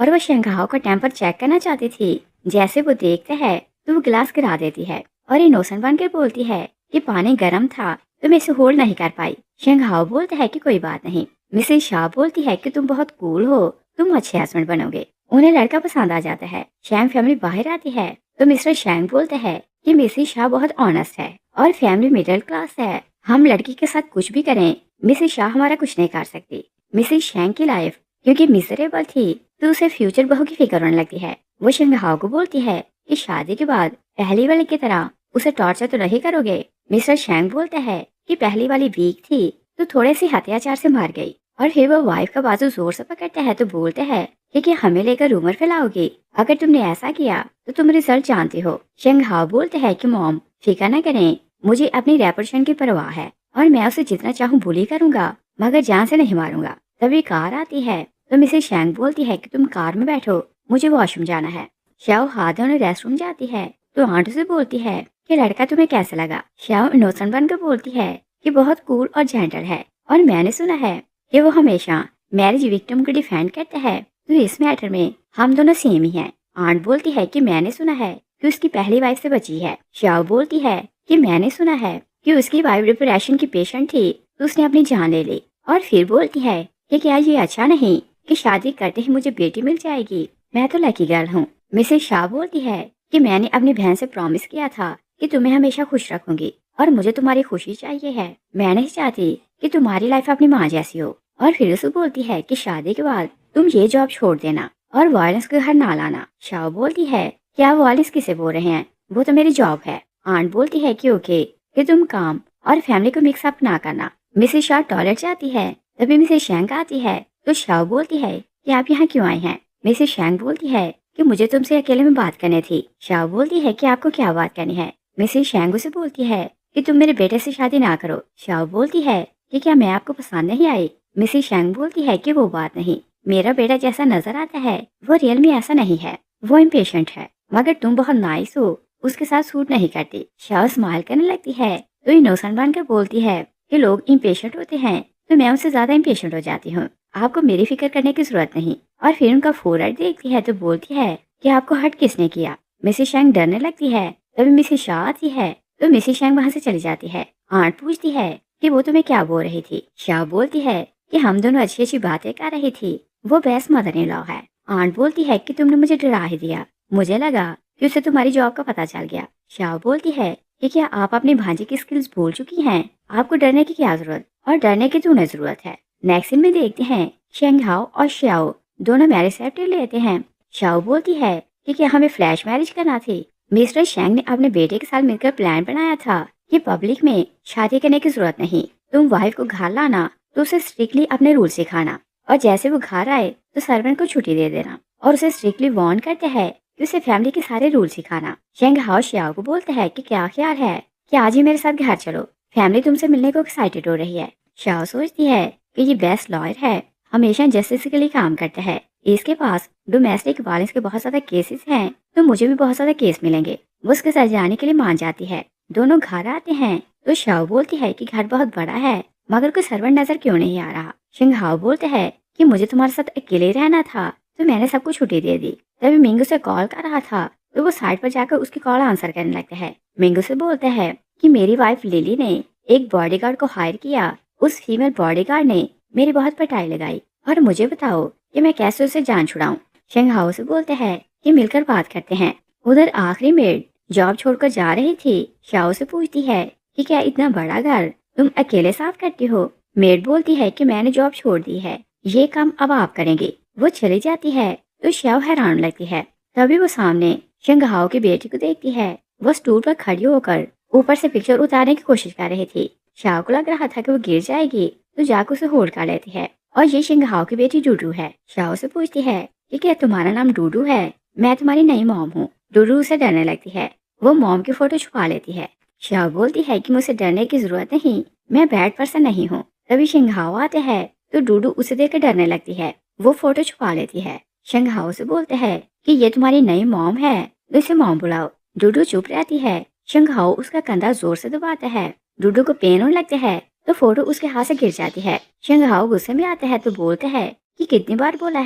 اور وہ شنگہاؤ کا ٹیمپر چیک کرنا چاہتی تھی۔ جیسے وہ دیکھتا ہے تو وہ گلاس گرا دیتی ہے اور انوسنٹ بن کے بولتی ہے کہ پانی گرم تھا تو میں اسے ہولڈ نہیں کر پائی۔ شنگہاؤ بولتا ہے کہ کوئی بات نہیں۔ مسز شاہ بولتی ہے کہ تم بہت کول ہو، تم اچھے ہسبینڈ بنو گے۔ انہیں لڑکا پسند آ جاتا ہے۔ شینگ فیملی باہر آتی ہے تو مسٹر شینگ بولتا ہے کہ مسز شاہ بہت آنےسٹ ہے اور فیملی مڈل کلاس ہے، ہم لڑکی کے ساتھ کچھ بھی کریں مسز شاہ ہمارا کچھ نہیں کر سکتی۔ مسز شینگ کی لائف کیونکہ میزریبل تھی تو اسے فیوچر بہو کی فکر ہونے لگتی ہے۔ وہ شنگہاؤ کو بولتی ہے کہ شادی کے بعد پہلی والی کی طرح اسے ٹارچر تو نہیں کرو گے۔ مسٹر شینگ بولتا ہے کہ پہلی والی ویک تھی تو تھوڑے سے ہتھیاچار سے مار گئی، اور پھر وہ وائف کا بازو زور سے پکڑتا ہے تو بولتا ہے کہ کیا ہمیں لے کر رومر پھیلاؤ گی؟ اگر تم نے ایسا کیا تو تم ریزلٹ جانتی ہو۔ شنگہاؤ بولتا ہے کہ موم فکر نہ کریں، مجھے اپنی ریپوٹیشن کی پرواہ ہے اور میں اسے جتنا چاہوں بولی کروں گا مگر جان سے نہیں ماروں گا۔ تبھی کار آتی ہے تو مسز شینگ بولتی ہے کہ تم کار میں بیٹھو، مجھے واش روم جانا ہے۔ شاؤ ہاتھ دھونے ریسٹ روم جاتی ہے تو آنٹ سے بولتی ہے کہ لڑکا تمہیں کیسا لگا؟ شاؤ انوسنٹ بن کر بولتی ہے کہ بہت کول اور جینٹل ہے اور میں نے سنا ہے کہ وہ ہمیشہ میرج وکٹم کو ڈیفینڈ کرتا ہے، تو اس میٹر میں ہم دونوں سیم ہی ہیں۔ آنٹ بولتی ہے کہ میں نے سنا ہے کہ اس کی پہلی وائف سے بچی ہے۔ شاؤ بولتی ہے کہ میں نے سنا ہے کہ اس کی وائف ڈپریشن کی پیشنٹ تھی تو اس نے اپنی جان لے لی، اور پھر بولتی ہے کہ کیا یہ اچھا نہیں کہ شادی کرتے ہی مجھے بیٹی مل جائے گی، میں تو لکی گرل ہوں۔ مسز شاہ بولتی ہے کہ میں نے اپنی بہن سے پرومس کیا تھا کہ تمہیں ہمیشہ خوش رکھوں گی اور مجھے تمہاری خوشی چاہیے ہے، میں نہیں چاہتی کہ تمہاری لائف اپنی ماں جیسی ہو۔ اور پھر اسے بولتی ہے کہ شادی کے بعد تم یہ جاب چھوڑ دینا اور وائلنس کے گھر نہ لانا۔ شاہ بولتی ہے کیا وائلنس کسے بول رہے ہیں، وہ تو میری جاب ہے۔ آنٹ بولتی ہے کہ اوکے کہ تم کام اور فیملی کو مکس اپ نہ کرنا۔ مسز شاہ ٹوائلٹ جاتی ہے تبھی مسز شینگ آتی ہے تو شاہ بولتی ہے کہ آپ یہاں کیوں آئے ہیں؟ مسز شینگ بولتی ہے کہ مجھے تم سے اکیلے میں بات کرنی تھی۔ شاہ بولتی ہے کہ آپ کو کیا بات کرنی ہے؟ مسز شینگ سے بولتی ہے کہ تم میرے بیٹے سے شادی نہ کرو۔ شاہ بولتی ہے کہ کیا میں آپ کو پسند نہیں آئی؟ مسز شینگ بولتی ہے کہ وہ بات نہیں، میرا بیٹا جیسا نظر آتا ہے وہ ریئل میں ایسا نہیں ہے، وہ امپیشنٹ ہے، مگر تم بہت نائس ہو، اس کے ساتھ سوٹ نہیں کرتی۔ شاہ اسمائل کرنے لگتی ہے تو انوسنٹ بن کر بولتی ہے کہ لوگ امپیشنٹ ہوتے ہیں تو میں ان سے زیادہ امپیشنٹ ہو جاتی ہوں، آپ کو میری فکر کرنے کی ضرورت نہیں۔ اور پھر ان کا فورہیڈ دیکھتی ہے تو بولتی ہے کہ آپ کو ہرٹ کس نے کیا؟ مسز شینگ ڈرنے لگتی ہے تبھی مسز شاہ آتی ہے تو مسز شینگ وہاں سے چلی جاتی ہے۔ آنٹ پوچھتی ہے کہ وہ تمہیں کیا بول رہی تھی؟ شاہ بولتی ہے کہ ہم دونوں اچھی اچھی باتیں کر رہی تھی، وہ بیسٹ مدر ان لا ہے۔ آنٹ بولتی ہے کہ تم نے مجھے ڈرا ہی دیا، مجھے لگا کہ اسے تمہاری جاب کا پتہ چل گیا۔ شاہ بولتی ہے کہ کیا آپ اپنی بھانجی کی سکلز بھول چکی ہیں؟ آپ کو ڈرنے کی کیا ضرورت، اور ڈرنے کی تو انہیں ضرورت ہے۔ نیکسٹ سین میں دیکھتے ہیں شنگہاؤ اور شیاؤ دونوں میرج سرٹیفکیٹ لیتے ہیں۔ شاؤ بولتی ہے کہ کیا ہمیں فلیش میرج کرنا تھی؟ مسٹر شینگ نے اپنے بیٹے کے ساتھ مل کر پلان بنایا تھا کہ پبلک میں شادی کرنے کی ضرورت نہیں، تم وائف کو گھر لانا تو اسے اسٹرکٹلی اپنے رول سکھانا، اور جیسے وہ گھر آئے تو سرونٹ کو چھٹی دے دینا، اور اسے اسٹرکٹلی وارن کرتے ہے کہ اسے فیملی کے سارے رول سکھانا۔ شنگہاؤ شیاؤ کو بولتا ہے کہ کیا خیال ہے کہ آج ہی میرے ساتھ گھر چلو، فیملی تم سے ملنے کو ایکسائٹیڈ ہو رہی ہے۔ شاؤ سوچتی ہے کہ یہ بیسٹ لائر ہے، ہمیشہ جسٹس کے لیے کام کرتا ہے، اس کے پاس ڈومیسٹک وائلنس کے بہت زیادہ کیسز ہیں تو مجھے بھی بہت زیادہ کیس ملیں گے۔ وہ اس کے ساتھ جانے کے لیے مان جاتی ہے۔ دونوں گھر آتے ہیں تو شاؤ بولتی ہے کہ گھر بہت بڑا ہے مگر کوئی سرونٹ نظر کیوں نہیں آ رہا؟ شنگہاؤ بولتا ہے کہ مجھے تمہارے ساتھ اکیلے رہنا تھا تو میں نے سب کو چھٹی دے دی۔ تبھی مینگو سے کال کر رہا تھا تو وہ سائڈ پر جا کر اس کی کال آنسر کرنے لگتا ہے۔ مینگو سے بولتا ہے کہ میری وائف لیلی نے ایک باڈی گارڈ کو ہائر کیا، اس فیمیل باڈی گارڈ نے میری بہت پٹائی لگائی، اور مجھے بتاؤ کہ میں کیسے اسے جان چھڑاؤں۔ شنگہاؤ سے بولتا ہے کہ مل کر بات کرتے ہیں۔ ادھر آخری میڈ جاب چھوڑ کر جا رہی تھی، شاؤ سے پوچھتی ہے کہ کیا اتنا بڑا گھر تم اکیلے صاف کرتی ہو؟ میڈ بولتی ہے کہ میں نے جاب چھوڑ دی ہے، یہ کام اب آپ کریں گے۔ وہ چلی جاتی ہے تو شاؤ حیران لگتی ہے۔ تبھی وہ سامنے شنگہاؤ کی بیٹی کو دیکھتی ہے، وہ اسٹول پر کھڑی ہو کر اوپر سے پکچر اتارنے کی کوشش کر رہی تھی۔ شاؤ کو لگ رہا تھا کہ وہ گر جائے گی تو جا کے اسے ہولڈ کر لیتی ہے، اور یہ شنگہاؤ کی بیٹی ڈوڈو ہے۔ شاؤ سے پوچھتی ہے کہ کیا تمہارا نام ڈوڈو ہے؟ میں تمہاری نئی موم ہوں۔ ڈوڈو اسے ڈرنے لگتی ہے، وہ موم کی فوٹو چھپا لیتی ہے۔ شاؤ بولتی ہے کہ مجھے ڈرنے کی ضرورت نہیں، میں بیڈ پرسن نہیں ہوں۔ تبھی شنگہاؤ آتے ہے تو ڈوڈو اسے دیکھ کر ڈرنے لگتی ہے، وہ فوٹو چھپا لیتی ہے۔ شنگہاؤ سے بولتا ہے کہ یہ تمہاری نئی موم ہے تو اسے موم بلاؤ۔ ڈوڈو چپ رہتی ہے۔ شنگہاؤ اس کا کندھا زور سے دباتا ہے، ڈوڈو کو پین ہونے لگتا ہے تو فوٹو اس کے ہاتھ سے گر جاتی ہے۔ شنگہاؤ غصے میں آتا ہے تو بولتا ہے کہ کتنی بار بولا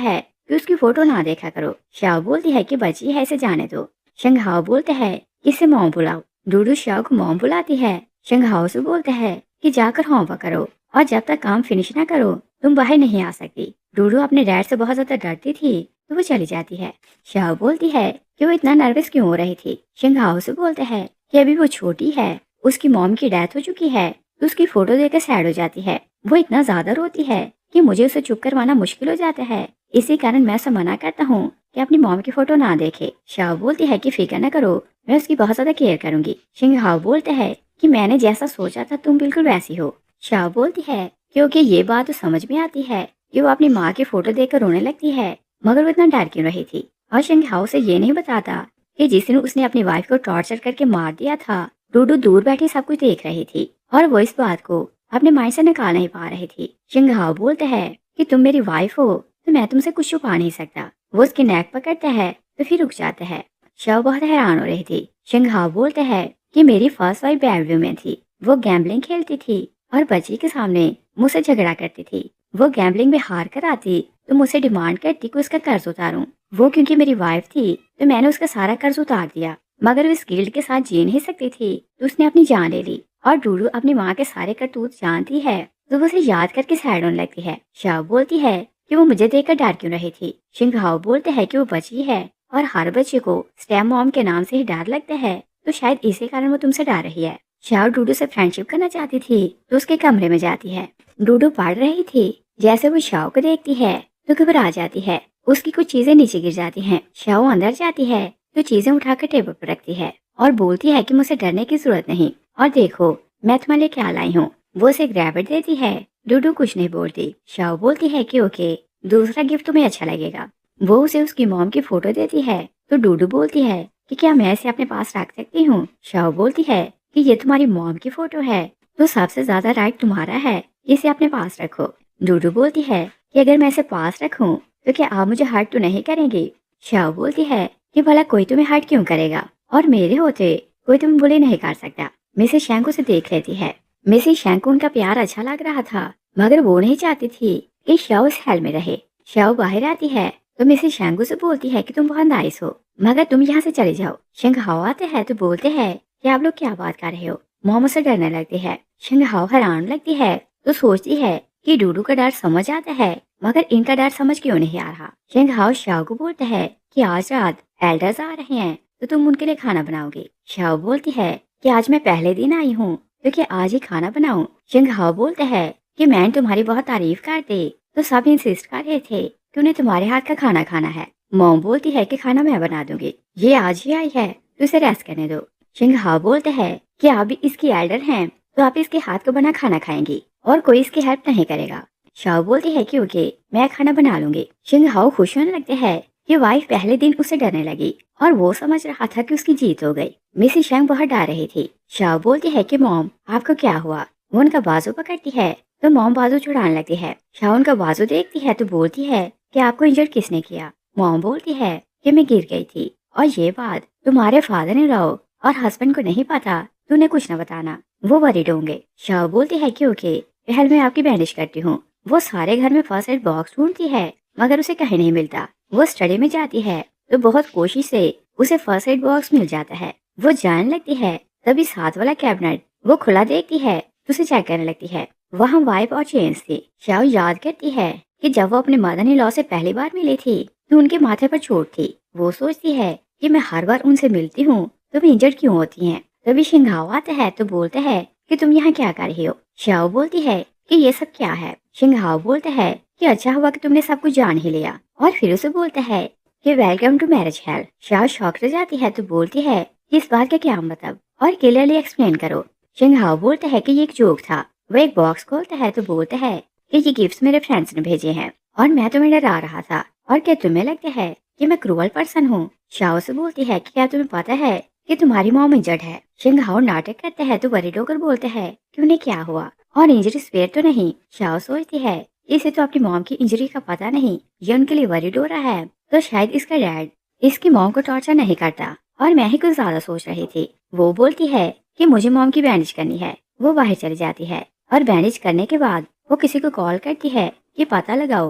ہے کہ اس کی فوٹو نہ دیکھا کرو۔ شاؤ بولتی ہے کہ بچی ہے، اسے جانے دو۔ شنگ ہاؤ بولتا ہے کہ اسے موم بلاؤ۔ ڈوڈو شاؤ کو موم بلاتی ہے۔ شنگ ہاؤ سے بولتا ہے کہ جا کر ہوم ورک کرو اور جب تک کام فنش نہ کرو تم باہر نہیں آ سکتی۔ ڈوڈو اپنے ڈیڈ سے بہت زیادہ ڈرتی تھی تو وہ چلی جاتی ہے۔ شاؤ بولتی ہے کہ وہ اتنا نروس کیوں ہو رہی تھی۔ شنگ ہاؤ سے بولتا ہے کہ ابھی وہ چھوٹی ہے، اس کی موم کی ڈیتھ ہو چکی ہے تو اس کی فوٹو دیکھ کر سیڈ ہو جاتی ہے۔ وہ اتنا زیادہ روتی ہے کہ مجھے اسے چپ کروانا مشکل ہو جاتا ہے، اسی کارن میں اسے منع کرتا ہوں کہ اپنی موم کی فوٹو نہ دیکھے۔ شاؤ بولتی ہے کہ فکر نہ کرو، میں اس کی بہت زیادہ کیئر کروں گی۔ شنگ ہاؤ بولتا ہے کہ میں نے جیسا سوچا تھا تم بالکل ویسی ہو۔ شاؤ بولتی ہے کیونکہ یہ بات تو سمجھ میں آتی ہے کہ وہ اپنی ماں کی فوٹو دیکھ کر رونے لگتی ہے، مگر وہ اتنا ڈر کیوں رہی تھی۔ اور شنگ ہاؤ سے یہ نہیں بتاتا کہ جس دن اس نے اپنی وائف کو ٹارچر کر کے مار دیا تھا، ڈوڈو دور بیٹھی سب کچھ دیکھ رہی تھی اور وہ اس بات کو اپنے مائنڈ سے نکال نہیں پا رہی تھی۔ شنگ ہاؤ بولتا ہے کہ تم میری وائف ہو تو میں تم سے کچھ چھپا نہیں سکتا۔ وہ اس کی نیک پکڑتا ہے تو پھر رک جاتا ہے۔ شاؤ بہت حیران ہو رہی تھی۔ شنگ ہاؤ بولتا ہے کہ میری فرسٹ وائف بیڈ ویو میں تھی، وہ گیمبلنگ کھیلتی تھی اور بچی کے سامنے مجھ سے جھگڑا کرتی تھی۔ وہ گیمبلنگ میں ہار کر آتی تو مجھ سے ڈیمانڈ کرتی کہ اس کا قرض اتاروں۔ وہ کیونکہ میری وائف تھی تو میں نے اس کا سارا قرض اتار دیا، مگر وہ اس گلڈ کے ساتھ جی نہیں سکتی تھی تو اس نے اپنی جان لے لی۔ اور ڈوڈو اپنی ماں کے سارے کرتوت جانتی ہے تو وہ اسے یاد کر کے سیڈ ہونے لگتی ہے۔ شاؤ بولتی ہے کہ وہ مجھے دیکھ کر ڈر کیوں رہی تھی۔ شنگ ہاؤ بولتے ہے کہ وہ بچی ہے اور ہر بچے کو اسٹیپ موم کے نام سے ہی ڈر لگتا ہے، تو شاید اسی کارن وہ تم سے ڈر رہی ہے۔ شاؤ ڈوڈو سے فرینڈ شپ کرنا چاہتی تھی تو اس کے کمرے میں جاتی ہے۔ ڈوڈو پڑھ رہی تھی، جیسے وہ شاؤ کو دیکھتی ہے تو گھبرا جاتی ہے، اس کی کچھ چیزیں نیچے گر جاتی ہیں۔ شاؤ اندر جاتی ہے تو چیزیں اٹھا کر ٹیبل پر رکھتی ہے اور بولتی ہے کہ مجھ سے ڈرنے کی ضرورت نہیں، اور دیکھو میں تمہارے لیے کیا لائی ہوں۔ وہ اسے ایک ریبٹ دیتی ہے۔ ڈوڈو کچھ نہیں بولتی۔ شاؤ بولتی ہے کہ اوکے، دوسرا گفٹ تمہیں اچھا لگے گا۔ وہ اسے اس کی موم کی فوٹو دیتی ہے تو ڈوڈو بولتی ہے کہ کیا میں اسے اپنے پاس رکھ سکتی ہوں۔ شاؤ بولتی ہے کہ یہ تمہاری موم کی فوٹو ہے تو سب سے زیادہ رائٹ تمہارا ہے، اسے اپنے پاس رکھو۔ ڈوڈو بولتی ہے کہ اگر میں اسے پاس رکھوں تو کیا آپ مجھے ہرٹ تو نہیں کریں گی۔ شاؤ بولتی ہے کہ بھلا کوئی تمہیں ہرٹ کیوں کرے گا، اور میرے ہوتے کوئی تمہیں بولے نہیں کر سکتا۔ مسز شینگ اسے دیکھ لیتی ہے۔ مسز شینگ کو ان کا پیار اچھا لگ رہا تھا، مگر وہ نہیں چاہتی تھی کہ شاؤ اس حال میں رہے۔ شاؤ باہر آتی ہے تو مسز شینگ سے بولتی ہے کہ تم بہت نائس ہو، مگر تم یہاں سے چلے جاؤ۔ شنگ ہاؤ آتے ہے تو بولتے ہیں کہ آپ لوگ کیا بات کر رہے ہو۔ موم سے ڈرنے لگتی ہے۔ شنگ ہاؤ حیران لگتی ہے تو سوچتی ہے کہ ڈوڈو کا ڈر سمجھ آتا ہے، مگر ان کا ڈر سمجھ کیوں نہیں آ رہا۔ شنگ ہاؤ شاؤ کو بولتا ہے کہ آج رات ایلڈرز آ رہے ہیں تو تم ان کے لیے کھانا بناؤ گے۔ شاؤ بولتی ہے کہ آج میں پہلے دن آئی ہوں تو کیا آج ہی کھانا بناؤں۔ شنگ ہاؤ بولتا ہے کہ میں نے تمہاری بہت تعریف کرتے تو سب انسسٹ کر رہے تھے کہ انہیں تمہارے ہاتھ کا کھانا کھانا ہے۔ موم بولتی ہے کہ کھانا میں بنا دوں گی، یہ آج ہی آئی ہے تو اسے ریسٹ کرنے دو۔ شنگ ہاؤ بولتا ہے کہ آپ بھی اس کی ایلڈر ہیں تو آپ اس کے ہاتھ کو بنا کھانا کھائیں گی اور کوئی اس کی ہیلپ نہیں کرے گا۔ شاؤ بولتی ہے کہ اوکے، میں کھانا بنا لوں گی۔ شنگ ہاؤ خوش ہونے لگتے ہے کہ وائف پہلے دن اسے ڈرنے لگی اور وہ سمجھ رہا تھا کہ اس کی جیت ہو گئی۔ مسز شینگ بہت ڈر رہی تھی۔ شاؤ بولتی ہے کہ موم آپ کو کیا ہوا۔ وہ ان کا بازو پکڑتی ہے تو موم بازو چھڑانے لگتی ہے۔ شاؤ ان کا بازو دیکھتی ہے تو بولتی ہے کہ آپ کو انجرڈ کس نے کیا۔ موم بولتی ہے کہ میں گر گئی تھی، اور یہ بات تمہارے فادر ان لاء اور ہسبینڈ کو نہیں پتا تو انہیں کچھ نہ بتانا، وہ وریڈ ہوں گے۔ شاؤ بولتی ہے کہ اوکے، پہل میں آپ کی بینڈیج کرتی ہوں۔ وہ سارے گھر میں فرسٹ ایڈ باکس ڈھونڈتی ہے مگر اسے کہیں نہیں ملتا۔ وہ اسٹڈی میں جاتی ہے تو بہت کوشش سے اسے فرسٹ ایڈ باکس مل جاتا ہے۔ وہ جانے لگتی ہے تبھی ساتھ والا کیبنٹ وہ کھلا دیکھتی ہے تو اسے چیک کرنے لگتی ہے۔ وہاں وائپ اور چینز تھی۔ شاؤ یاد کرتی ہے کہ جب وہ اپنے مدر ان لاء سے پہلی بار ملی تھی تو ان کے ماتھے پر چوٹ تھی۔ وہ سوچتی ہے کہ میں ہر بار ان سے ملتی ہوں تو وہ انجرڈ کیوں ہوتی ہیں۔ تبھی شنگ ہاؤ آتا ہے تو بولتا ہے کہ تم یہاں کیا کر رہی ہو۔ شاؤ بولتی ہے کہ یہ سب کیا ہے۔ شنگ ہاؤ بولتا ہے کہ اچھا ہوا کہ تم نے سب کچھ جان ہی لیا، اور پھر اسے بولتا ہے کہ ویلکم ٹو میرج ہیل۔ شاؤ شوق سے جاتی ہے تو بولتی ہے کہ اس بات کا کیا مطلب، اور کلیئرلی ایکسپلین کرو۔ شنگ ہاؤ بولتا ہے کہ یہ ایک جوک تھا۔ وہ ایک باکس کھولتا ہے تو بولتا ہے کہ یہ گفٹس میرے فرینڈس نے بھیجے ہیں اور میں تمہیں ڈرا رہا تھا، اور کیا تمہیں لگتا ہے کہ میں کروئل پرسن ہوں۔ شاؤ سے بولتی ہے کہ کیا تمہیں پتا ہے کہ تمہاری موم انجرڈ ہے۔ شنگ ہاؤ ناٹک کرتا ہے تو وریڈ ہو کر بولتا ہے کہ انہیں کیا ہوا اور انجری سویئر تو نہیں۔ شاؤ سوچتی ہے اسے تو اپنی موم کی انجری کا پتا نہیں، یہ ان کے لیے وریڈ ہو رہا ہے تو شاید اس کا ڈیڈ اس کی موم کو ٹارچر نہیں کرتا، اور میں ہی کچھ زیادہ سوچ رہی تھی۔ وہ بولتی ہے کہ مجھے موم کی بینڈیج کرنی ہے۔ وہ باہر چلی جاتی ہے اور بینڈیج کرنے کے بعد وہ کسی کو کال کرتی ہے کہ پتہ لگاؤ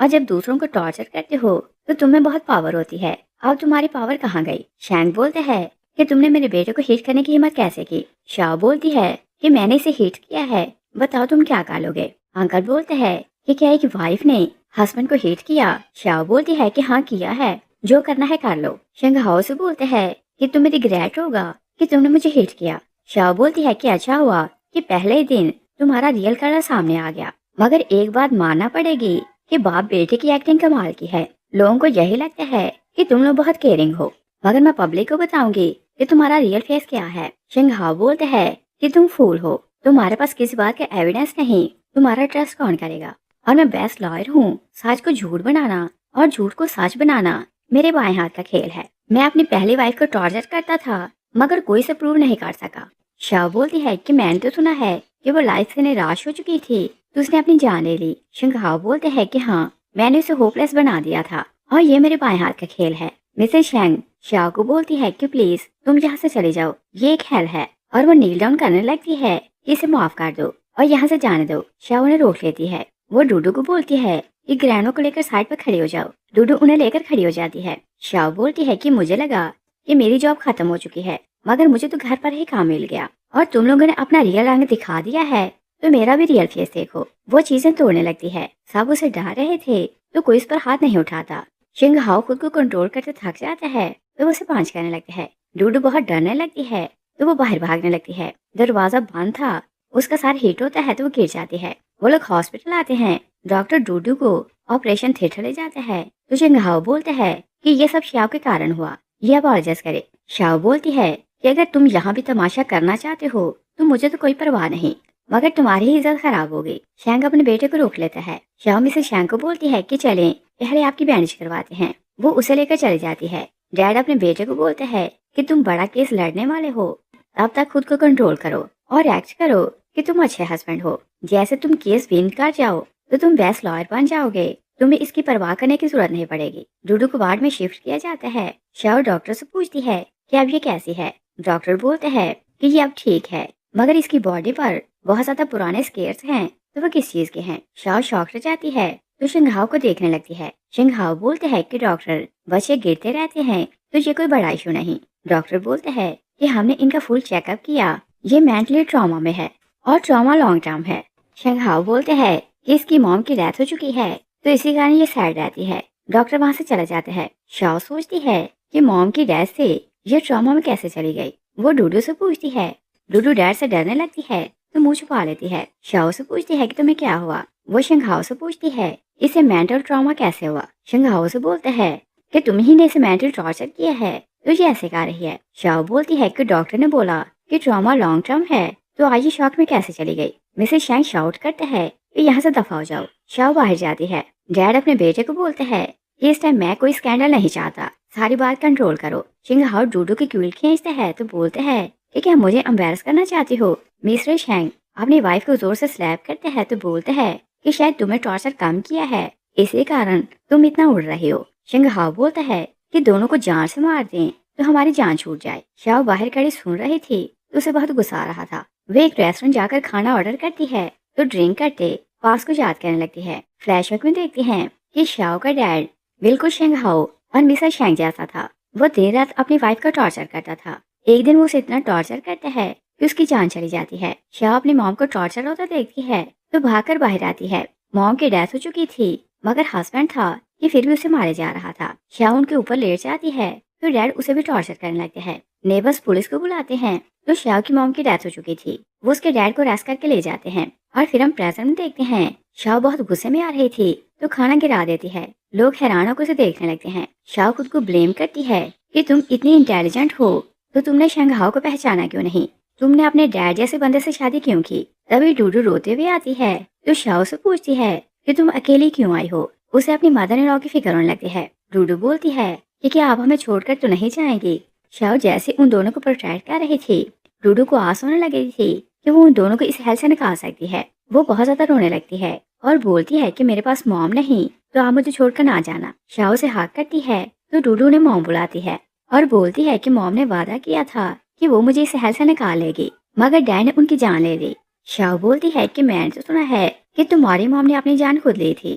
اور جب دوسروں کو ٹارچر کرتے ہو تو تمہیں بہت پاور ہوتی ہے. اب تمہاری پاور کہاں گئی؟ شینگ بولتے ہیں کہ تم نے میرے بیٹے کو ہٹ کرنے کی ہمت کیسے کی؟ شاو بولتی ہے کہ میں نے اسے ہٹ کیا ہے، بتاؤ تم کیا کالو گے؟ انکل بولتے ہیں کہ کیا ایک وائف نے ہسبینڈ کو ہٹ کیا؟ شاو بولتی ہے کہ ہاں کیا ہے، جو کرنا ہے کر لو. شنگ ہاؤ سے بولتے ہیں کہ تمہیں ریگریٹ ہوگا کہ تم نے مجھے ہٹ کیا. شاو بولتی ہے کہ اچھا ہوا کہ پہلے دن تمہارا ریئل کلر سامنے آ گیا، مگر ایک بات ماننا پڑے گی کہ باپ بیٹے کی ایکٹنگ کمال کی ہے. لوگوں کو یہی لگتا ہے کہ تم لوگ بہت کیئرنگ ہو، مگر میں پبلک کو بتاؤں گی کہ تمہارا ریئل فیس کیا ہے. شنگ ہاؤ بولتے ہیں کہ تم فول ہو، تمہارے پاس کسی بات کا ایویڈنس نہیں، تمہارا ٹرسٹ کون کرے گا؟ اور میں بیسٹ لائر ہوں، سچ کو جھوٹ بنانا اور جھوٹ کو سچ بنانا میرے بائیں ہاتھ کا کھیل ہے. میں اپنی پہلی وائف کو ٹارچر کرتا تھا مگر کوئی سے پروو نہیں کر سکا. شاو بولتی ہے کہ میں نے تو سنا ہے کہ وہ لائف سے نراش ہو چکی تھی تو اس نے اپنی جان لے لی. شنگ ہاؤ بولتے ہیں کہ ہاں میں نے اسے ہوپ لیس بنا دیا تھا اور یہ میرے بائیں ہاتھ کا کھیل ہے. مسز شینگ شاو کو بولتی ہے کہ پلیز تم یہاں سے چلے جاؤ، یہ ایک ہیل ہے، اور وہ نیل ڈاؤن کرنے لگتی ہے کہ اسے معاف کر دو اور یہاں سے جانے دو. شاو انہیں روک لیتی ہے. وہ ڈوڈو کو بولتی ہے کہ گرینو کو لے کر سائڈ پر کھڑی ہو جاؤ. ڈوڈو انہیں لے کر کھڑی ہو جاتی ہے. شاو بولتی ہے کہ مجھے لگا کہ میری جاب ختم ہو چکی ہے، مگر مجھے تو گھر پر ہی کام مل گیا اور تم لوگوں نے اپنا ریئل رنگ دکھا دیا ہے، تو میرا بھی ریئل فیس دیکھو. وہ چیزیں توڑنے لگتی ہے. سب اسے ڈر رہے تھے تو کوئی اس پر ہاتھ نہیں اٹھاتا. شنگ ہاؤ خود کو کنٹرول کرتے تھک جاتا ہے تو وہ اسے پانچ کرنے لگتا ہے. ڈوڈو بہت ڈرنے لگتی ہے تو وہ باہر بھاگنے لگتی ہے. دروازہ بند تھا، اس کا سر ہٹ ہوتا ہے تو وہ گر جاتی ہے. وہ لوگ ہاسپٹل آتے ہیں. ڈاکٹر ڈوڈو کو آپریشن تھیٹر لے جاتا ہے تو شنگ ہاؤ بولتے ہیں کہ یہ سب شاو کے کارن ہوا، یہ اب ایڈجسٹ کرے. شاو بولتی ہے کہ اگر تم یہاں بھی تماشا کرنا چاہتے ہو تو مجھے تو کوئی پرواہ نہیں، مگر تمہاری ہی عزت خراب ہوگی. شینگ اپنے بیٹے کو روک لیتا ہے. شاو مسز شینگ کو بولتی ہے کہ چلیں پہلے آپ کی بینڈیج کرواتے ہیں. وہ اسے لے کر چلی جاتی ہے. ڈیڈ اپنے بیٹے کو بولتے ہے کہ تم بڑا کیس لڑنے والے ہو، تب تک خود کو کنٹرول کرو اور ایکٹ کرو کہ تم اچھے ہسبینڈ ہو. جیسے تم کیس ون کر جاؤ تو تم بیسٹ لائر بن جاؤ گے، تمہیں اس کی پرواہ کرنے کی ضرورت نہیں پڑے گی. ڈوڈو کو وارڈ میں شفٹ کیا جاتا ہے. شاو ڈاکٹر سے پوچھتی ہے کہ اب یہ کیسی ہے؟ ڈاکٹر بولتے ہیں کہ یہ اب ٹھیک ہے، مگر اس کی باڈی پر بہت زیادہ پرانے اسکیئرز ہیں، تو وہ کس چیز کے ہیں؟ شاو شاک رہ جاتی ہے تو شنگ ہاؤ کو دیکھنے لگتی ہے. شنگ ہاؤ بولتے ہیں کہ ڈاکٹر بچے گرتے رہتے ہیں تو یہ کوئی بڑا ایشو نہیں. ڈاکٹر بولتے ہیں کہ ہم نے ان کا فل چیک اپ کیا، یہ مینٹلی ٹراما میں ہے اور ٹراما لانگ ٹرم ہے. شنگ ہاؤ بولتے ہیں کہ اس کی موم کی ڈیتھ ہو چکی ہے تو اسی کارن یہ سیڈ رہتی ہے. ڈاکٹر وہاں سے چلا جاتا ہے. شاو سوچتی ہے کہ موم کی ڈیتھ سے یہ ٹراما میں کیسے چلی گئی. وہ ڈوڈو سے پوچھتی ہے. ڈوڈو ڈیڈ سے ڈرنے لگتی ہے تو منہ چھپا لیتی ہے. شاو سے پوچھتی ہے کہ تمہیں کیا ہوا. وہ شنگ ہاؤ سے پوچھتی ہے اسے مینٹل ٹراما کیسے ہوا. شنگ ہاؤ سے بولتے ہیں کہ تم ہی نے اسے مینٹل ٹارچر کیا ہے تو یہ ایسے کر رہی ہے. شاو بولتی ہے کہ ڈاکٹر نے بولا کہ ٹراما لانگ ٹرم ہے تو آج یہ شوق میں کیسے چلی گئی. مسز شینگ شاؤٹ کرتے ہے کہ یہاں سے دفع ہو جاؤ. شاو باہر جاتی ہے. ڈیڈ اپنے بیٹے کو بولتے ہیں کہ اس ٹائم میں کوئی اسکینڈل نہیں چاہتا، ساری بات کنٹرول کرو. شنگ ہاؤ ڈوڈو کی کیول کھینچتے ہے تو بولتے ہیں کہ کیا مجھے امبیرس کرنا چاہتی ہو. مسٹر شینگ اپنی وائف کو زور سے سلیپ کرتے ہیں تو بولتے ہیں کہ شاید تمہیں ٹارچر کم کیا ہے، اسی کارن تم اتنا اڑ رہی ہو. شنگ ہاؤ بولتا ہے کہ دونوں کو جان سے مار دیں تو ہماری جان چھوٹ جائے. شاو باہر کھڑی سن رہی تھی تو اسے بہت غصہ آ رہا تھا. وہ ایک ریسٹورینٹ جا کر کھانا آرڈر کرتی ہے تو ڈرنک کرتے پاس کو یاد کرنے لگتی ہے. فلیش بیک میں دیکھتی ہیں کہ شاو کا ڈیڈ بالکل شنگ ہاؤ اور مسز شینگ جیسا تھا. وہ دن رات اپنی وائف کا ٹارچر کرتا تھا. ایک دن وہ اسے اتنا ٹارچر کرتا ہے کہ اس کی جان چلی جاتی ہے. شاو اپنی موم کو ٹارچر ہوتا دیکھتی ہے تو بھاگ کر باہر آتی ہے. موم کی ڈیتھ ہو چکی تھی مگر ہسبینڈ تھا یہ پھر بھی اسے مارے جا رہا تھا. شاو ان کے اوپر لیٹ جاتی ہے تو ڈیڈ اسے بھی ٹارچر کرنے لگتے ہیں. نیبرز پولیس کو بلاتے ہیں تو شاو کی موم کی ڈیتھ ہو چکی تھی. وہ اس کے ڈیڈ کو ریسٹ کر کے لے جاتے ہیں. اور پھر ہم پریزنٹ میں دیکھتے ہیں شاو بہت غصے میں آ رہی تھی تو کھانا گرا دیتی ہے. لوگ حیران ہو کر اسے دیکھنے لگتے ہیں. شاو خود کو بلیم کرتی ہے کہ تم اتنی انٹیلیجنٹ ہو تو تم نے شنگ ہاؤ کو پہچانا کیوں نہیں، تم نے اپنے ڈیڈ جیسے بندے سے شادی کیوں کی. تبھی ڈوڈو روتے ہوئے آتی ہے تو شاو سے پوچھتی ہے کہ تم اکیلی کیوں آئی ہو. اسے اپنی مدر ان لا کی فکر ہونے لگتی ہے. ڈوڈو بولتی ہے کہ کیا آپ ہمیں چھوڑ کر تو نہیں جائیں گی. شاو جیسے ان دونوں کو پروٹیکٹ کر رہی تھی ڈوڈو کو آس ہونے لگی تھی کہ وہ ان دونوں کو اس حل سے نکال سکتی ہے. وہ بہت زیادہ رونے لگتی ہے اور بولتی ہے کہ میرے پاس موم نہیں تو آپ مجھے چھوڑ کر نہ جانا. شاو سے ہاک کرتی ہے تو ڈوڈو نے موم بلاتی ہے اور بولتی ہے کہ موم نے وعدہ کیا تھا کہ وہ مجھے اس حل سے نکال لے گی مگر ڈیڈ نے ان کی جان لے لی. شاو بولتی ہے کہ میں نے تو سنا ہے کہ تمہاری موم نے اپنی جان خود لی تھی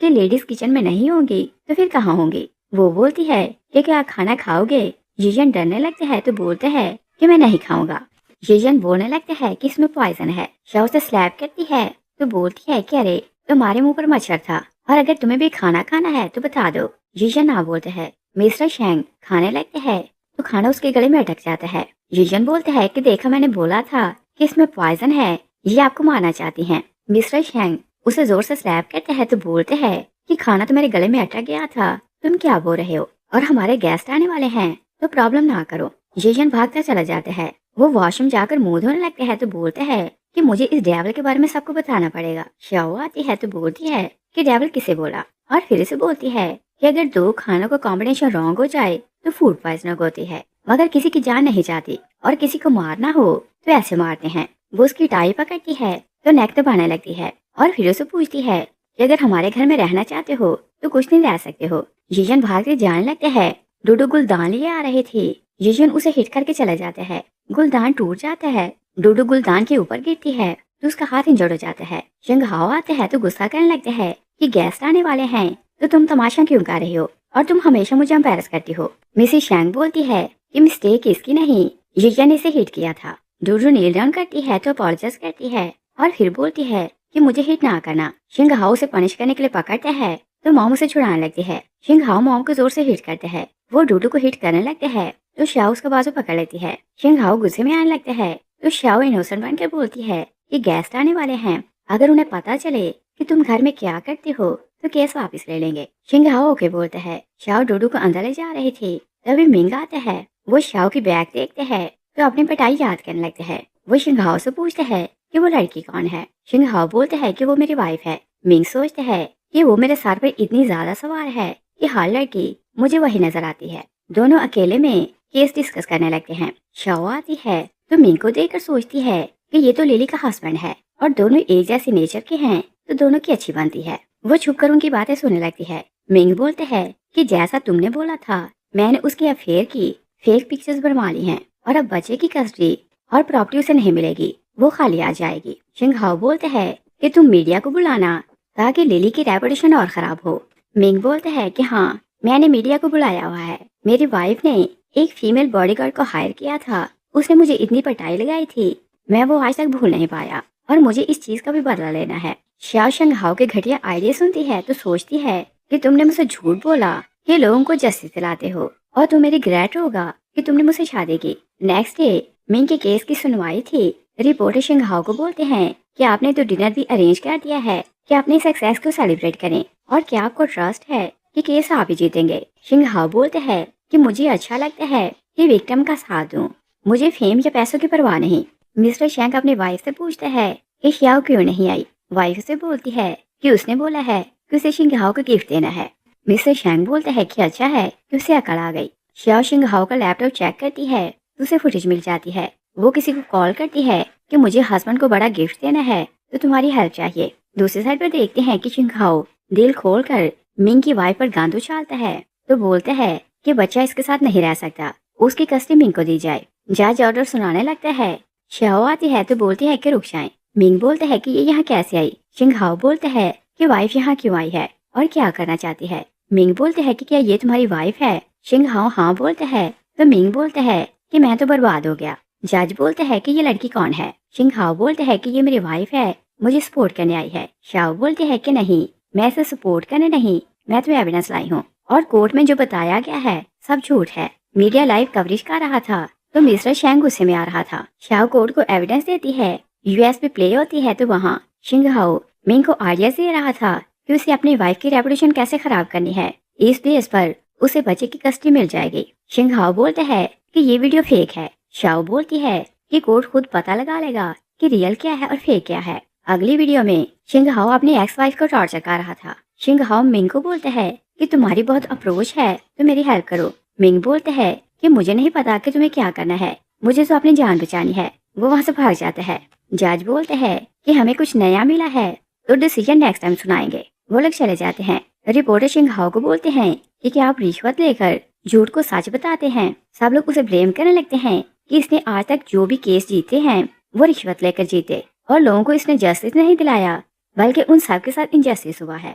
کہ لیڈیز کچن میں نہیں ہوں گی تو پھر کہاں ہوں گی؟ وہ بولتی ہے کہ کیا کھانا کھاؤ گے؟ جیجن ڈرنے لگتے ہے تو بولتے ہے کہ میں نہیں کھاؤں گا۔ جیجن بولنے لگتا ہے کہ اس میں پوائزن ہے۔ شاہ اسے سلیپ کرتی ہے تو بولتی ہے کہ ارے تمہارے منہ پر مچھر تھا، اور اگر تمہیں بھی کھانا کھانا ہے تو بتا دو۔ جیجن نہ بولتے ہے۔ مسٹر شینگ کھانے لگتے ہے تو کھانا اس کے گلے میں اٹک جاتا ہے۔ جیجن بولتے ہے کہ دیکھا میں نے بولا تھا کہ اس میں پوائزن ہے، یہ آپ کو مارنا چاہتی ہیں۔ مسٹر شینگ اسے زور سے سلیپ کرتے ہے تو بولتے ہے کہ کھانا تو میرے گلے میں اٹک گیا تھا، تم کیا بول رہے ہو، اور ہمارے گیسٹ آنے والے ہیں تو پرابلم نہ کرو۔ جیجن بھاگتا چلا جاتا ہے۔ وہ واش روم جا کر منہ دھونے لگتے ہے تو بولتے ہے کہ مجھے اس ڈیول کے بارے میں سب کو بتانا پڑے گا۔ شاو آتی ہے تو بولتی ہے کہ ڈیول کسے بولا، اور پھر اسے بولتی ہے کہ اگر دو کھانوں کا کمبینیشن رانگ ہو جائے تو فوڈ پوائزننگ ہوتی ہے، مگر کسی کی جان نہیں جاتی، اور کسی کو مارنا ہو تو ایسے مارتے ہیں۔ وہ اس کی ٹائی پکڑتی ہے تو نیک دبانے لگتی ہے، اور پھر اسے پوچھتی ہے کہ اگر ہمارے گھر میں رہنا چاہتے ہو تو کچھ دن رہ سکتے ہو۔ جیجن بھاگتے جانے لگتے ہے۔ ڈوڈو گلدان لیے آ رہی تھی۔ جیجن اسے ہٹ کر کے چلا جاتا ہے۔ گلدان ٹوٹ جاتا ہے۔ ڈوڈو گلدان کے اوپر گرتی ہے تو اس کا ہاتھ انجرڈ ہو جاتا ہے۔ شنگ ہاؤ آتے ہیں تو غصہ کرنے لگتے ہیں کہ گیسٹ آنے والے ہیں تو تم تماشا کیوں کر رہی ہو، اور تم ہمیشہ مجھے امبیرس کرتی ہو۔ مسز شینگ بولتی ہے کہ مسٹیک اس کی نہیں، جیجن نے اسے ہٹ کیا تھا۔ ڈوڈو نیل ڈاؤن کرتی ہے تو اپولوجائز کرتی ہے، اور پھر بولتی ہے کہ مجھے ہٹ نہ کرنا۔ شنگ ہاؤ اسے پنش کرنے کے لیے پکڑتا ہے تو موم اسے چھڑانے لگتی ہے۔ شنگ ہاؤ موم کو زور سے ہٹ کرتے ہے۔ وہ ڈوڈو کو ہٹ کرنے لگتے ہے تو شاو اس کا بازو پکڑ لیتی ہے۔ شنگ ہاؤ غصے میں آنے لگتا ہے تو شاو انوسنٹ بن کر بولتی ہے کہ گیسٹ آنے والے ہیں، اگر انہیں پتا چلے کہ تم گھر میں کیا کرتے ہو تو کیس واپس لے لیں گے۔ شنگ ہاؤ اوکے بولتا ہے۔ شاو ڈوڈو کو اندر لے جا رہی تھی تبھی منگ آتا ہے۔ وہ شاو کی بیگ دیکھتے ہے تو اپنی پٹائی یاد کرنے لگتے ہے۔ وہ شنگ ہاؤ سے پوچھتے ہے کہ وہ لڑکی کون ہے۔ شنگ ہاؤ بولتے ہے کہ وہ میری وائف ہے۔ منگ سوچتے ہے کہ وہ میرے سر پر اتنی زیادہ سوار ہے کہ ہر لڑکی مجھے وہی نظر آتی ہے۔ دونوں اکیلے میں کیس ڈسکس کرنے لگتے ہیں۔ شاو آتی ہے تو منگ کو دیکھ کر سوچتی ہے کہ یہ تو لیلی کا ہسبینڈ ہے، اور دونوں ایک جیسے نیچر کے ہیں تو دونوں کی اچھی بنتی ہے۔ وہ چھپ کر ان کی باتیں سننے لگتی ہے۔ منگ بولتے ہے کہ جیسا تم نے بولا تھا میں نے اس کے افیئر کی فیک پکچرز بنوا لی ہیں، اور اب بچے کی کسٹڈی اور پراپرٹی اسے نہیں ملے گی، وہ خالی آ جائے گی۔ شنگ ہاؤ بولتے ہے کہ تم میڈیا کو بلانا تاکہ لیلی کی ریپوٹیشن اور خراب ہو۔ منگ بولتے ہے کہ ہاں میں نے میڈیا کو بلایا ہوا ہے، میری وائف نے ایک فیمیل باڈی گارڈ کو ہائر کیا تھا، اس نے مجھے اتنی پٹائی لگائی تھی میں وہ آج تک بھول نہیں پایا، اور مجھے اس چیز کا بھی بدلہ لینا ہے۔ شاو شنگ ہاؤ کے گھٹیا آئیڈیا سنتی ہے تو سوچتی ہے کہ تم نے مجھ سے جھوٹ بولا کہ لوگوں کو جسٹس دلاتے ہو، اور تم میری گریٹ ہوگا کہ تم نے مجھ سے شادی کی۔ نیکسٹ ڈے منگ کے کیس کی سنوائی تھی۔ رپورٹر شنگ ہاؤ کو بولتے ہیں کہ آپ نے تو ڈنر بھی ارینج کر دیا ہے کہ اپنی سکسیس کو سیلیبریٹ کریں، اور کیا آپ کو ٹرسٹ ہے کہ کیس آپ ہی جیتیں گے۔ شنگ ہاؤ بولتے ہیں کہ مجھے اچھا لگتا ہے کہ وکٹم کا ساتھ دوں، مجھے فیم یا پیسوں کی پرواہ نہیں۔ مسٹر شینک اپنی وائف سے پوچھتا ہے کہ شیاو کیوں نہیں آئی۔ وائف سے بولتی ہے کہ اس نے بولا ہے کہ اسے شنگ ہاؤ کو گفٹ دینا ہے۔ مسٹر شینک بولتا ہے کہ اچھا ہے کہ اسے عقل آ گئی۔ شیاو شنگ ہاؤ کا لیپ ٹاپ چیک کرتی ہے تو اسے فوٹیج مل جاتی ہے۔ وہ کسی کو کال کرتی ہے کہ مجھے ہسبینڈ کو بڑا گفٹ دینا ہے تو تمہاری ہیلپ چاہیے۔ دوسری سائڈ پر دیکھتے ہیں کہ شنگ ہاؤ دل کھول کر منگ کی وائف پر گاند اچھالتا ہے تو بولتا ہے کہ بچہ اس کے ساتھ نہیں رہ سکتا، اس کی کسٹڈی منگ کو دی جائے۔ جج آرڈر سنانے لگتا ہے۔ شاو آتی ہے تو بولتی ہے کہ رک جائیں۔ منگ بولتا ہے کہ یہ یہاں کیسے آئی۔ شنگ ہاؤ بولتا ہے کہ وائف یہاں کیوں آئی ہے اور کیا کرنا چاہتی ہے۔ منگ بولتے ہے کہ کیا یہ تمہاری وائف ہے۔ شنگ ہاؤ ہاں بولتا ہے تو منگ بولتا ہے کہ میں تو برباد ہو گیا۔ جج بولتا ہے کہ یہ لڑکی کون ہے۔ شنگ ہاؤ بولتا ہے کہ یہ میری وائف ہے، مجھے سپورٹ کرنے آئی ہے۔ شاو بولتے ہے کہ نہیں، میں اسے سپورٹ کرنے نہیں، میں تمہیں ایویڈنس لائی ہوں، اور کورٹ میں جو بتایا گیا ہے سب جھوٹ ہے۔ میڈیا لائیو کوریج کر رہا تھا تو مسٹر شینگ غصے میں آ رہا تھا۔ شاو کورٹ کو ایویڈنس دیتی ہے، یو ایس پہ پلے ہوتی ہے تو وہاں شنگ ہاؤ منگ کو آئیڈیاز دے رہا تھا کہ اسے اپنی وائف کی ریپوٹیشن کیسے خراب کرنی ہے، اس بیس پر اسے بچے کی کسٹڈی مل جائے گی۔ شنگ ہاؤ بولتا ہے کہ یہ ویڈیو فیک ہے۔ شاو بولتی ہے کہ کورٹ خود پتہ لگا لے گا کہ ریئل کیا ہے اور فیک کیا ہے۔ اگلی ویڈیو میں شنگ ہاؤ اپنی ایکس وائف کو ٹارچر کر رہا تھا۔ شنگ ہاؤ منگ کو بولتا ہے کہ تمہاری بہت اپروچ ہے تو میری ہیلپ کرو۔ منگ بولتا ہے کہ مجھے نہیں پتا کہ تمہیں کیا کرنا ہے، مجھے تو اپنی جان بچانی ہے۔ وہ وہاں سے بھاگ جاتا ہے۔ جج بولتے ہیں کہ ہمیں کچھ نیا ملا ہے تو ڈیسیجن نیکسٹ ٹائم سنائیں گے۔ وہ لوگ چلے جاتے ہیں۔ رپورٹر شنگ ہاؤ کو بولتے ہیں کہ کیا آپ رشوت لے کر جھوٹ کو سچ بتاتے ہیں۔ سب لوگ اسے بلیم کرنے لگتے ہیں کہ اس نے آج تک جو بھی کیس جیتے ہیں وہ رشوت لے کر جیتے، اور لوگوں کو اس نے جسٹس نہیں دلایا بلکہ ان سب کے ساتھ انجسٹس ہوا ہے۔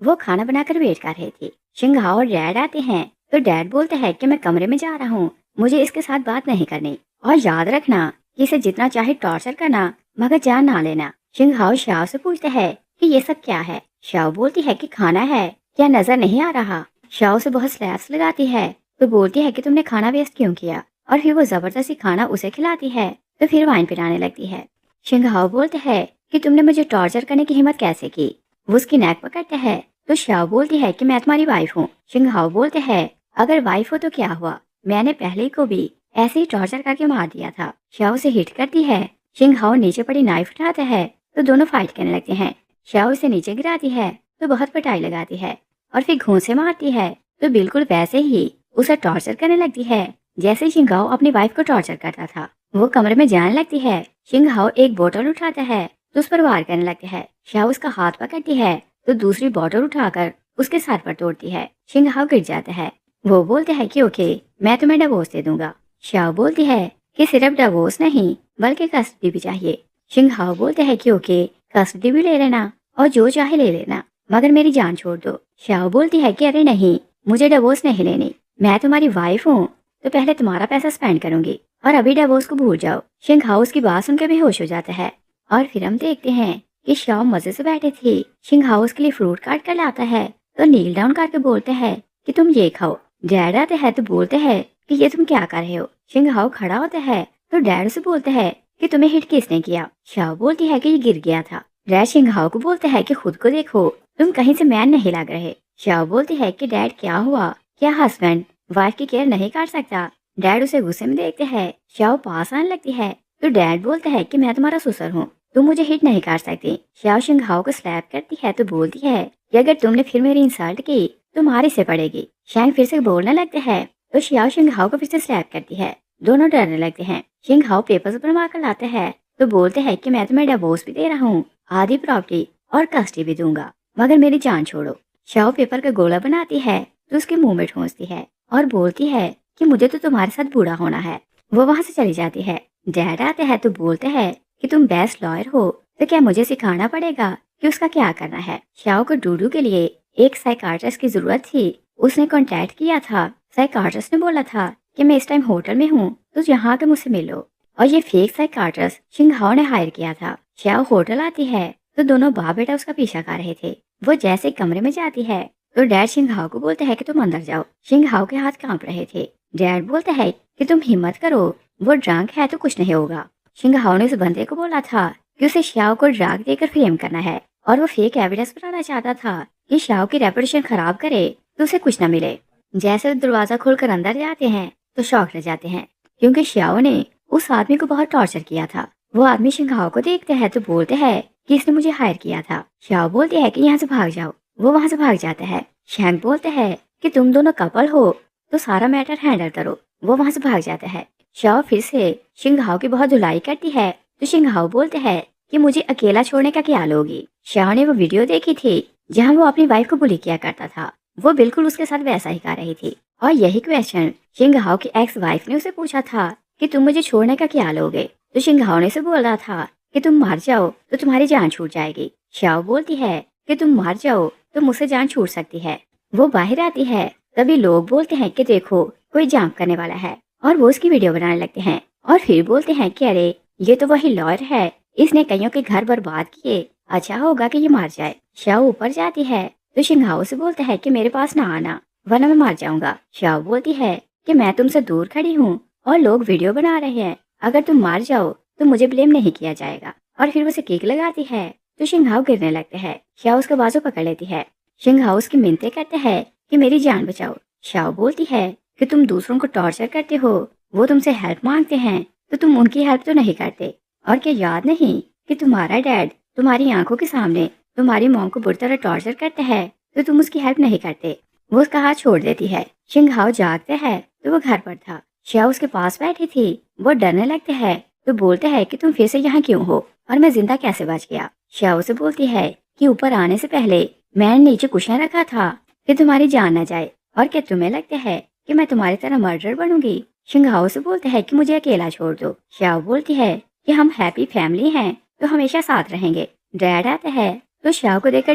وہ کھانا بنا کر ویٹ کر رہی تھی۔ شنگہاؤ اور ڈیڈ آتے ہیں تو ڈیڈ بولتے ہیں کہ میں کمرے میں جا رہا ہوں، مجھے اس کے ساتھ بات نہیں کرنی، اور یاد رکھنا کہ اسے جتنا چاہے ٹارچر کرنا مگر جان نہ لینا۔ شنگہاؤ شاؤ سے پوچھتے ہے کہ یہ سب کیا ہے؟ شاؤ بولتی ہے کہ کھانا ہے، کیا نظر نہیں آ رہا؟ شاؤ سے بہت سلیپس لگاتی ہے تو بولتی ہے کہ تم نے کھانا ویسٹ کیوں کیا، اور پھر وہ زبردستی کھانا اسے کھلاتی ہے تو پھر وائن پلانے لگتی ہے۔ شنگہاؤ بولتے ہے کہ تم نے مجھے ٹارچر کرنے کی ہمت کیسے کی؟ وہ اس کی نیک پکڑتے ہے تو شاؤ بولتی ہے کہ میں تمہاری وائف ہوں۔ شنگہاؤ بولتے ہے اگر وائف ہو تو کیا ہوا، میں نے پہلے کو بھی ایسے ہی ٹارچر کر کے مار دیا تھا۔ شاؤ سے ہٹ کرتی ہے۔ شنگہاؤ نیچے پڑی نائف اٹھاتا ہے تو دونوں فائٹ کرنے لگتے ہیں۔ شاؤ اسے نیچے گراتی ہے تو بہت پٹائی لگاتی ہے اور پھر گھونسے مارتی ہے تو بالکل ویسے ہی اسے ٹارچر کرنے لگتی ہے جیسے شنگہاؤ اپنی وائف کو ٹارچر کرتا تھا۔ وہ کمرے میں جانے لگتی ہے۔ شنگہاؤ ایک بوتل اٹھاتا ہے تو اس پر وار کرنے لگتے ہے۔ شاؤ اس کا ہاتھ پکڑتی ہے تو دوسری بوتل اٹھا کر اس کے سر پر توڑتی ہے۔ شنگہاؤ گر جاتا ہے۔ وہ بولتے ہے کہ اوکے میں تمہیں ڈیوورس دے دوں گا۔ شاؤ بولتی ہے کہ صرف ڈیوورس نہیں بلکہ کسٹڈی بھی چاہیے۔ شنگہاؤ بولتے ہے کہ اوکے کسٹڈی بھی لے لینا اور جو چاہے لے لینا مگر میری جان چھوڑ دو۔ شاؤ بولتی ہے کہ ارے نہیں، مجھے ڈیوورس نہیں لینی، میں تمہاری وائف ہوں تو پہلے تمہارا پیسہ سپینڈ کروں گی اور ابھی ڈیوورس کو بھول جاؤ۔ شنگہاؤ اس کی بات سن کے بے ہوش ہو جاتا ہے اور پھر ہم دیکھتے ہیں کہ شاؤ مزے سے بیٹھے تھی۔ شنگہاؤ اس کے لیے فروٹ کاٹ کر لاتا ہے تو نیل ڈاؤن کر کے بولتے ہے کہ تم یہ کھاؤ۔ ڈیڈ آتے ہے تو بولتے ہے کہ یہ تم کیا کر رہے ہو؟ شنگہاؤ کھڑا ہوتا ہے تو ڈیڈ سے بولتے ہے کہ تمہیں ہٹ کس نے کیا؟ شاؤ بولتی ہے کہ یہ گر گیا تھا۔ ڈیڈ شنگہاؤ کو بولتے ہے کہ خود کو دیکھو، تم کہیں سے مین نہیں لگ رہے۔ شاؤ بولتی ہے کہ ڈیڈ کیا ہوا، کیا ہسبینڈ وائف کی کیئر نہیں کر سکتا؟ ڈیڈ اسے غصے میں دیکھتے ہیں۔ شاؤ پاس آنے لگتی ہے تو ڈیڈ بولتے ہے کہ میں تمہارا سسر ہوں، تم مجھے ہٹ نہیں کر سکتی۔ شاؤ شنگہاؤ کو سلیپ کرتی ہے تو بولتی ہے کہ اگر تم نے پھر میری انسلٹ کی تو تمہاری سے پڑے گی۔ شینگ پھر سے بولنے لگتے ہیں تو شاؤ شنگہاؤ کو پھر سے سلیپ کرتی ہے، دونوں ڈرنے لگتے ہیں۔ شنگہاؤ پیپرز بنوا کر لاتے ہیں تو بولتے ہیں کہ میں تمہیں ڈیوورس بھی دے رہا ہوں، آدھی پراپرٹی اور کسٹڈی بھی دوں گا مگر میری جان چھوڑو۔ شاؤ پیپر کا گولا بناتی ہے تو اس کے منہ میں ٹھونستی ہے اور بولتی ہے کہ مجھے تو تمہارے ساتھ بوڑھا ہونا ہے۔ وہ وہاں سے چلی جاتی ہے۔ ڈیڈ آتے ہیں تو بولتے ہیں کہ تم بیسٹ لائر ہو تو کیا مجھے سکھانا پڑے گا کہ اس کا کیا کرنا ہے؟ شاؤ کو ڈوڈو کے لیے ایک سائیکارٹسٹ کی ضرورت تھی، اس نے کانٹیکٹ کیا تھا۔ سائیکارٹسٹ نے بولا تھا کہ میں اس ٹائم ہوٹل میں ہوں تو یہاں کے مجھ سے ملو، اور یہ فیک سائیکارٹسٹ شنگہاؤ نے ہائر کیا تھا۔ شاؤ ہوٹل آتی ہے تو دونوں باپ بیٹا اس کا پیچھا کر رہے تھے۔ وہ جیسے کمرے میں جاتی ہے تو ڈیڈ شنگہاؤ کو بولتے ہے کہ تم اندر جاؤ۔ شنگہاؤ کے ہاتھ کانپ رہے تھے۔ ڈیڈ بولتے ہے کہ تم ہمت کرو، وہ ڈرنک ہے تو کچھ نہیں ہوگا۔ شنگہاؤ نے اس بندے کو بولا تھا کہ اسے شاؤ کو ڈرگ دے کر فریم کرنا ہے اور وہ فیک ایویڈنس بنانا چاہتا تھا کہ شاؤ کی ریپوٹیشن خراب کرے تو اسے کچھ نہ ملے۔ جیسے دروازہ کھول کر اندر جاتے ہیں تو شوق لے جاتے ہیں کیونکہ شاؤ نے اس آدمی کو بہت ٹارچر کیا تھا۔ وہ آدمی شنگہاؤ کو دیکھتے ہیں تو بولتے ہیں کہ اس نے مجھے ہائر کیا تھا۔ شاؤ بولتے ہے کہ یہاں سے بھاگ جاؤ۔ وہ وہاں سے بھاگ جاتا ہے۔ شینگ بولتے ہیں کہ تم دونوں کپل ہو تو سارا میٹر ہینڈل کرو۔ وہ وہاں سے بھاگ جاتا ہے۔ شاؤ پھر سے شنگہاؤ کی بہت دھلائی کرتی ہے تو شنگہاؤ بولتے ہیں کہ مجھے اکیلا چھوڑنے کا کیا لوگی؟ شاؤ نے وہ ویڈیو دیکھی تھی جہاں وہ اپنی وائف کو بلی کیا کرتا تھا، وہ بالکل اس کے ساتھ ویسا ہی کر رہی تھی، اور یہی کویسچن شنگہاؤ کی ایکس وائف نے اسے پوچھا تھا کہ تم مجھے چھوڑنے کا کیا لوگے؟ تو شنگہاؤ نے اسے بولا تھا کہ تم مر جاؤ تو تمہاری جان چھوٹ جائے گی۔ شاؤ بولتی ہے کہ تم مر جاؤ تو مجھ سے جان چھوٹ سکتی ہے۔ وہ باہر آتی ہے تبھی لوگ بولتے ہیں کہ دیکھو کوئی جمپ کرنے والا ہے، اور وہ اس کی ویڈیو بنانے لگتے ہیں اور پھر بولتے ہیں کہ ارے یہ تو وہی لائر ہے، اس نے کئیوں کے گھر برباد کیے، اچھا ہوگا کہ یہ مر جائے۔ شاؤ اوپر جاتی ہے تو شنگہاؤ سے بولتا ہے کہ میرے پاس نہ آنا ورنہ میں مر جاؤں گا۔ شاؤ بولتی ہے کہ میں تم سے دور کھڑی ہوں اور لوگ ویڈیو بنا رہے ہیں، اگر تم مر جاؤ تو مجھے بلیم نہیں کیا جائے گا، اور پھر اسے کیک لگاتی ہے تو شنگہاؤ گرنے لگتے ہیں۔ شاؤ اس کا بازو پکڑ لیتی ہے۔ شنگہاؤ اس کی منتیں کرتے ہیں کہ میری جان بچاؤ۔ شاؤ بولتی ہے کہ تم دوسروں کو ٹارچر کرتے ہو، وہ تم سے ہیلپ مانگتے ہیں تو تم ان کی ہیلپ تو نہیں کرتے، اور کیا یاد نہیں کہ تمہارا ڈیڈ تمہاری آنکھوں کے سامنے تمہاری موم کو بری طرح ٹارچر کرتا ہے تو تم اس کی ہیلپ نہیں کرتے۔ وہ اس کا ہاتھ چھوڑ دیتی ہے۔ شنگہاؤ جاگتے ہے تو وہ گھر پر تھا۔ شاؤ اس کے پاس بیٹھی تھی۔ وہ ڈرنے لگتے ہے تو بولتے ہے کہ تم پھر سے یہاں کیوں ہو اور میں زندہ کیسے بچ گیا؟ شاؤ سے بولتی ہے کہ اوپر آنے سے پہلے میں نے نیچے کشن رکھا تھا کہ تمہاری جان نہ جائے، اور کیا تمہیں لگتا ہے کہ میں تمہاری طرح مرڈر بنوں گی؟ شنگہاؤ سے بولتے ہے کہ مجھے اکیلا چھوڑ دو۔ شاؤ بولتی ہے کہ ہم ہیپی فیملی ہیں تو ہمیشہ ساتھ رہیں گے۔ ڈیڈ آتا ہے تو شاو کو دیکھ کر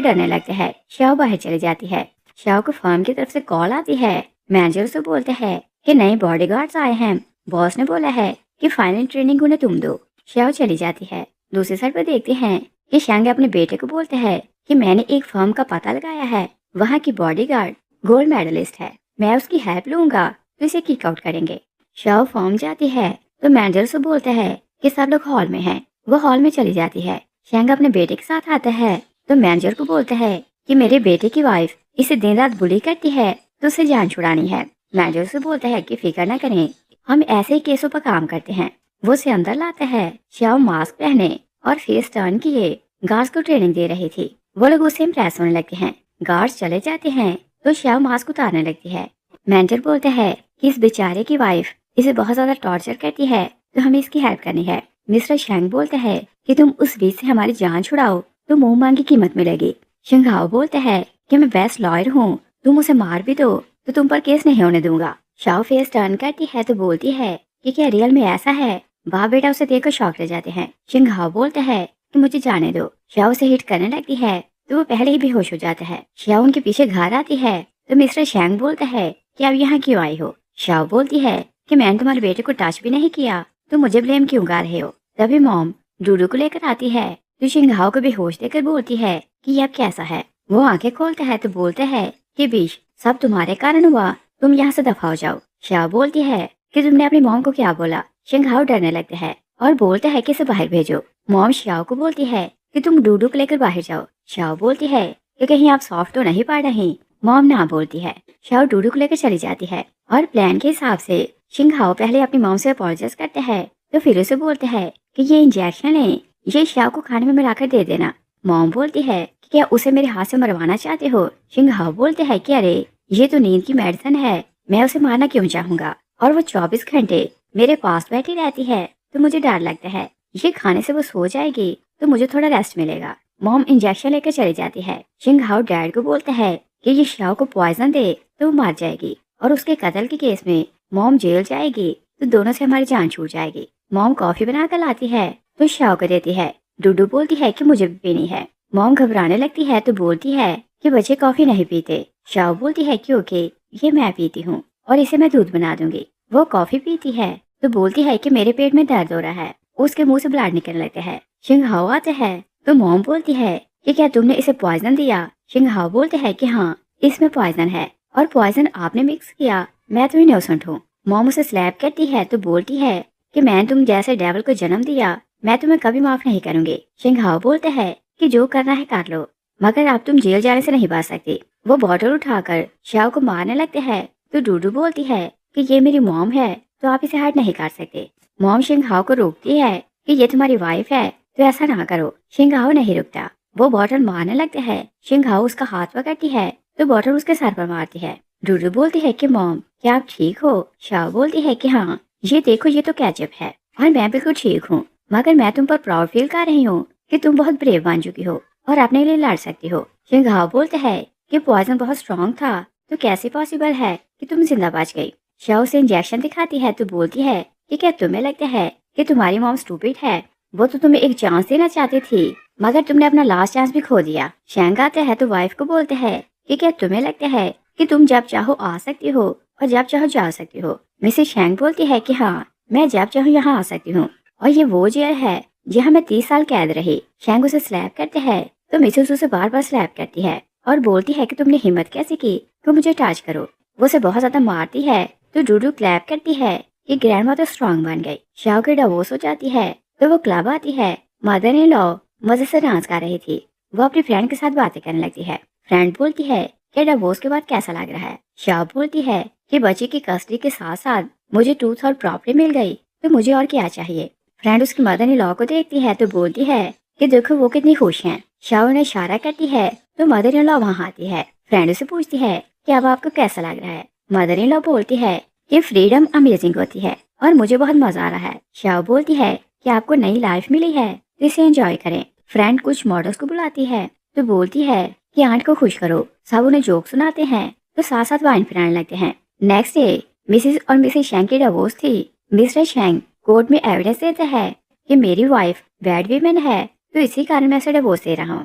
ڈرنے لگتے ہیں. شاو باہر چلی جاتی ہے. شاو کو فرم کی طرف سے کال آتی ہے. مینیجر سے بولتے ہیں کہ نئے باڈی گارڈز آئے ہیں. باس نے بولا ہے کہ فائنل ٹریننگ انہیں تم دو. شاو چلی جاتی ہے. دوسری سائڈ پر دیکھتے ہیں کہ شینگ اپنے بیٹے کو بولتے ہیں کہ میں نے ایک فرم کا پتہ لگایا ہے, وہاں کی باڈی گارڈ گولڈ میڈلسٹ ہے, میں اس کی ہیلپ لوں گا تو اسے کک آؤٹ کریں گے. شاو فرم جاتی ہے تو مینیجر سے بولتے ہیں کہ سب لوگ ہال میں ہیں. وہ ہال میں چلی جاتی ہے. شینگ اپنے بیٹے کے ساتھ آتا ہے تو مینیجر کو بولتا ہے کہ میرے بیٹے کی وائف اسے دن رات بلی کرتی ہے تو اسے جان چھڑانی ہے. مینیجر سے بولتا ہے کہ فکر نہ کریں, ہم ایسے ہی کیسوں پر کام کرتے ہیں. وہ اسے اندر لاتا ہے. شاو ماسک پہنے اور فیس ٹرن کیے گارڈز کو ٹریننگ دے رہی تھی. وہ لوگ اسے امپریس ہونے لگتے ہیں. گارڈز چلے جاتے ہیں تو شاو ماسک اتارنے لگتی ہے. مینیجر بولتا ہے کہ اس بیچارے کی وائف اسے بہت زیادہ ٹارچر کرتی ہے تو ہمیں اس کی ہیلپ کرنی ہے. مسٹر شینگ بولتا ہے کہ تم اس بیچ سے ہماری جان چھڑاؤ تو منہ مانگی قیمت ملے گی. شینگ ہاؤ بولتا ہے کہ میں بیسٹ لائر ہوں, تم اسے مار بھی دو تو تم پر کیس نہیں ہونے دوں گا. شاو فیس ٹرن کرتی ہے تو بولتی ہے کہ کیا ریئل میں ایسا ہے. باپ بیٹا اسے دیکھ کر شاک رہ جاتے ہیں. شینگ ہاؤ بولتا ہے کہ مجھے جانے دو. شاو اسے ہٹ کرنے لگتی ہے تو وہ پہلے ہی بے ہوش ہو جاتا ہے. شاو ان کے پیچھے گھر آتی ہے تو مسٹر شینگ بولتا ہے کہ اب یہاں کیوں آئی ہو. شاو بولتی ہے کہ میں نے تمہارے بیٹے کو ٹچ بھی نہیں کیا تو مجھے بلیم کیوں کر رہے ہو. تبھی موم ڈوڈو کو لے کر آتی ہے تو شینگ ہاؤ کو بے ہوش دے کر بولتی ہے کہ یہ اب کیسا ہے. وہ آنکھیں کھولتا ہے تو بولتا ہے کہ بیش سب تمہارے کارن ہوا, تم یہاں سے دفع ہو جاؤ. شاو بولتی ہے کہ تم نے اپنی موم کو کیا بولا. شینگ ہاؤ ڈرنے لگتا ہے اور بولتا ہے کہ اسے باہر بھیجو. موم شاو کو بولتی ہے کہ تم ڈوڈو کو لے کر باہر جاؤ. شاو بولتی ہے کہ کہیں آپ سافٹ تو نہیں پڑ رہی. موم نہ بولتی ہے. شاو ڈوڈو کو لے کر چلی جاتی ہے اور پلان کے حساب سے شینگ ہاؤ پہلے اپنی موم سے اپولوجائز کرتے ہیں تو پھر اسے بولتے ہیں کہ یہ انجیکشن ہے, یہ شاو کو کھانے میں ملا کر دے دینا. موم بولتی ہے کہ کیا اسے میرے ہاتھ سے مروانا چاہتے ہو. شینگ ہاؤ بولتے ہیں کہ ارے یہ تو نیند کی میڈیسن ہے, میں اسے مارنا کیوں چاہوں گا, اور وہ 24 گھنٹے میرے پاس بیٹھی رہتی ہے تو مجھے ڈر لگتا ہے, یہ کھانے سے وہ سو جائے گی تو مجھے تھوڑا ریسٹ ملے گا. موم انجیکشن لے کر چلی جاتی ہے. شینگ ہاؤ ڈیڈ کو بولتا ہے کہ یہ شاو کو پوائزن دے تو وہ مار جائے گی, اور اس کے قتل کے کیس میں موم جیل جائے گی تو دونوں سے ہماری جان چھوٹ جائے گی. موم کافی بنا کر لاتی ہے تو شاو کو دیتی ہے. ڈوڈو بولتی ہے کہ مجھے بھی پینی ہے. موم گھبرانے لگتی ہے تو بولتی ہے کہ بچے کافی نہیں پیتے. شاو بولتی ہے کیونکہ یہ میں پیتی ہوں اور اسے میں دودھ بنا دوں گی. وہ کافی پیتی ہے تو بولتی ہے کہ میرے پیٹ میں درد ہو رہا ہے. اس کے منہ سے بلڈ نکلنے لگتا ہے. شینگ ہاؤ آتے ہے تو موم بولتی ہے کہ کیا تم نے اسے پوائزن دیا. شینگ ہاؤ بولتے ہے کہ ہاں اس میں پوائزن ہے اور پوائزن آپ نے مکس کیا, میں تو انوسنٹ ہوں. موم اسے سلیپ کرتی ہے تو بولتی ہے کہ میں نے تم جیسے ڈیول کو جنم دیا, میں تمہیں کبھی معاف نہیں کروں گی. شینگ ہاؤ بولتے ہے کہ جو کرنا ہے کر لو, مگر اب تم جیل جانے سے نہیں بچ سکتی. وہ بوٹل اٹھا کر شاو کو مارنے لگتے ہے تو ڈوڈو بولتی ہے کہ یہ میری موم ہے تو آپ اسے ہرٹ نہیں کر سکتے. موم شینگ ہاؤ کو روکتی ہے کہ یہ تمہاری وائف ہے تو ایسا نہ کرو. شینگ ہاؤ نہیں رکتا, وہ بوٹل مارنے لگتے ہے. شینگ ہاؤ اس کا ہاتھ پکڑتی ہے تو بوٹل اس کے سر پر مارتی ہے. ڈوڈو بولتی ہے کہ موم کیا آپ ٹھیک ہو. شاو بولتی ہے کہ ہاں یہ دیکھو یہ تو کیچپ ہے اور میں بالکل ٹھیک ہوں, مگر میں تم پر پراؤڈ فیل کر رہی ہوں کہ تم بہت بریو بن چکی ہو اور اپنے لیے لڑ سکتی ہو. شینگ ہاؤ بولتے ہے کہ پوائزن بہت اسٹرانگ تھا تو کیسے پاسبل ہے کہ تم زندہ بچ گئی. شاو سے انجیکشن دکھاتی ہے تو بولتی ہے کہ کیا تمہیں لگتا ہے کہ تمہاری موم اسٹوپڈ ہے, وہ تو تمہیں ایک چانس دینا چاہتی تھی مگر تم نے اپنا لاسٹ چانس بھی کھو دیا. شینگ آتے ہے تو وائف کو بولتے ہے کہ کیا تمہیں لگتا ہے کہ تم جب چاہو آ سکتی ہو اور جب چاہو جا سکتی ہو. مسز شینگ بولتی ہے کہ ہاں میں جب چاہوں یہاں آ سکتی ہوں اور یہ وہ جیل ہے جہاں میں 30 سال قید رہی. شینگ اسے سلیپ کرتے ہے تو مسز اسے بار بار سلیپ کرتی ہے اور بولتی ہے کہ تم نے ہمت کیسے کی کہ مجھے ٹچ کرو. وہ اسے بہت زیادہ مارتی ہے تو ڈوڈو کلیپ کرتی ہے کہ گرینڈ مدر اسٹرانگ بن گئی. شاو کی ڈیوورس ہو جاتی ہے تو وہ کلب آتی ہے. مدر ان لا مزے سے ڈانس کر رہی تھی. وہ اپنی فرینڈ کے ساتھ باتیں کرنے لگتی ہے. فرینڈ بولتی ہے کہ ڈیوورس کے بعد کیسا لگ رہا ہے. شاو بولتی ہے کہ بچے کی کسٹڈی کے ساتھ ساتھ مجھے ٹوتھ اور پراپرٹی مل گئی تو مجھے اور کیا چاہیے. فرینڈ اس کی مدر ان لا کو دیکھتی ہے تو بولتی ہے کہ دیکھو وہ کتنی خوش ہیں. شاو نے اشارہ کرتی ہے تو مدر ان لا وہاں آتی ہے. فرینڈ اسے پوچھتی ہے کہ اب آپ کو کیسا لگ رہا ہے. مدر ان لا بولتی ہے کہ فریڈم امیزنگ ہوتی ہے اور مجھے بہت مزہ آ رہا ہے. شاو بولتی ہے کہ آپ کو نئی لائف ملی ہے تو اسے انجوائے کریں. فرینڈ کچھ ماڈلز کو بلاتی ہے تو بولتی ہے کہ آنٹ کو خوش کرو. سب انہیں جوک سناتے ہیں تو ساتھ ساتھ وائن پلانے لگتے ہیں. نیکسٹ ڈے مسز اور مسز شینگ کی ڈیوورس تھی. مسٹر شینگ کورٹ میں ایویڈنس دیتا ہے کہ میری وائف بیڈ ویمن ہے تو اسی کارن میں اسے ڈیوورس دے رہا ہوں.